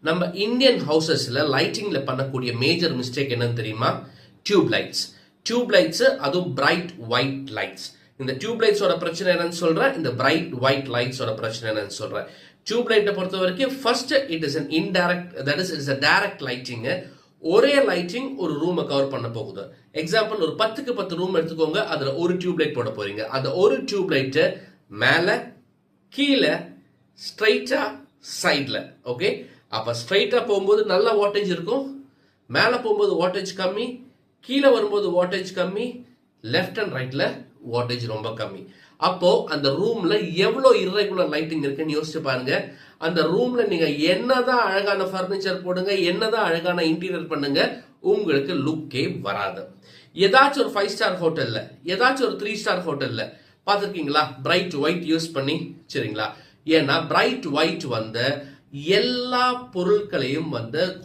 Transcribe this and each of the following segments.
நம்ம இந்தியன் ஹவுசஸ்ல லைட்டிங்ல பண்ணக்கூடிய major mistake என்னன்னு தெரியுமா? Tube lights. டியூப் லைட்ஸ், அதுவும் பிரைட் ஒயிட் லைட்ஸ். இந்த டியூப் லைட்ஸோட பிரச்சனை என்னன்னு சொல்றேன், இந்த பிரைட் ஒயிட் லைட்ஸோட பிரச்சனை என்னன்னு சொல்றேன். டியூப் லைட்டை பொறுத்த வரைக்கும் first it is an indirect, that is it's a direct lighting. ஒரே லைட்டிங் ஒரு ரூமை கவர் பண்ண போகுது. எக்ஸாம்பிள், ஒரு 10க்கு 10 ரூம் எடுத்துக்கோங்க, அதுல ஒரு டியூப் லைட் போட போறீங்க. அந்த ஒரு டியூப் லைட் மேல, கீழே, ஸ்ட்ரைட்டா, சைட்ல. ஓகே, அப்ப ஸ்ட்ரைட்டா போகும்போது நல்ல வாட்டேஜ் இருக்கும், மேல போகும்போது வாட்டேஜ் கம்மி, கீழே வரும்போது வாட்டேஜ் கம்மி, லெஃப்ட் அண்ட் ரைட்ல வாட்டேஜ் ரொம்ப கம்மி. அப்போ அந்த ரூம்ல எவ்வளவு இர்ரெகுலர் லைட்டிங் இருக்குன்னு யோசிச்சு பாருங்க. அந்த ரூம்ல நீங்க என்னதான் அழகான பர்னிச்சர் போடுங்க, என்னதான் அழகான இன்டீரியர் பண்ணுங்க, உங்களுக்கு லுக்கே வராது. ஏதாச்சும் ஒரு 5 ஸ்டார் ஹோட்டல்ல, ஏதாச்சும் ஒரு 3 ஸ்டார் ஹோட்டல்ல பார்த்துருக்கீங்களா பிரைட் ஒயிட் யூஸ் பண்ணி? சரிங்களா? ஏன்னா பிரைட் ஒயிட் எல்லா பொருட்களையும்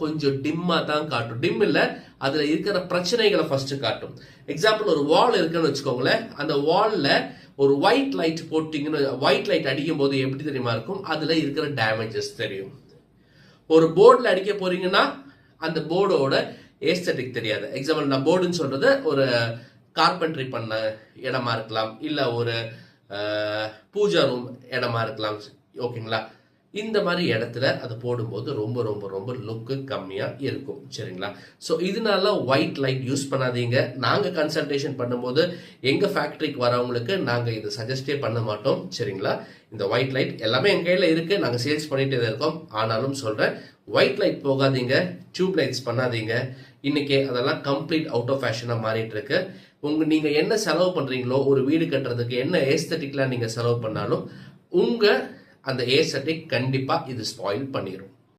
கொஞ்சம் டிம்மா தான் காட்டும். டிம் இல்ல, அதுல இருக்கிற பிரச்சனைகளை ஃபர்ஸ்ட் காட்டும். எக்ஸாம்பிள், ஒரு வால் இருக்குன்னு வச்சுக்கோங்களேன். அந்த வால்ல ஒரு ஒயிட் லைட் போட்டீங்கன்னு, ஒயிட் லைட் அடிக்கும் போது எப்படி தெரியுமா இருக்கும்? அதுல இருக்கிற டேமேஜஸ் தெரியும். ஒரு போர்டில் அடிக்க போறீங்கன்னா அந்த போர்டோட ஏஸ்தட்டிக் தெரியாது. எக்ஸாம்பிள், நான் போர்டுன்னு சொல்றது ஒரு கார்பென்ட்ரி பண்ண இடமா இருக்கலாம், இல்ல ஒரு பூஜா ரூம் இடமா இருக்கலாம். ஓகேங்களா? இந்த மாதிரி இடத்துல அது போடும்போது ரொம்ப ரொம்ப ரொம்ப லுக்கு கம்மியா இருக்கும். சரிங்களா? ஸோ இதனால ஒயிட் லைட் யூஸ் பண்ணாதீங்க. நாங்க கன்சல்டேஷன் பண்ணும்போது எங்க ஃபேக்டரிக்கு வரவங்களுக்கு நாங்க இதை சஜஸ்டே பண்ண மாட்டோம். சரிங்களா? இந்த ஒயிட் லைட் எல்லாமே எங்க கையில இருக்கு, நாங்க சேல்ஸ் பண்ணிட்டே தான் இருக்கோம். ஆனாலும் சொல்றேன், ஒயிட் லைட் போகாதீங்க, டியூப் லைட்ஸ் பண்ணாதீங்க. இன்னைக்கு அதெல்லாம் கம்ப்ளீட் அவுட் ஆஃப் ஃபேஷனா மாறிட்டு இருக்கு. நீங்க என்ன செலவு பண்றீங்களோ, ஒரு வீடு கட்டுறதுக்கு என்ன ஏஸ்தட்டிக்லாம் நீங்க செலவு பண்ணாலும், உங்க அந்த ஏஸ்தட்டிக் கண்டிப்பா இது ஸ்பாயில் பண்ணிடும்.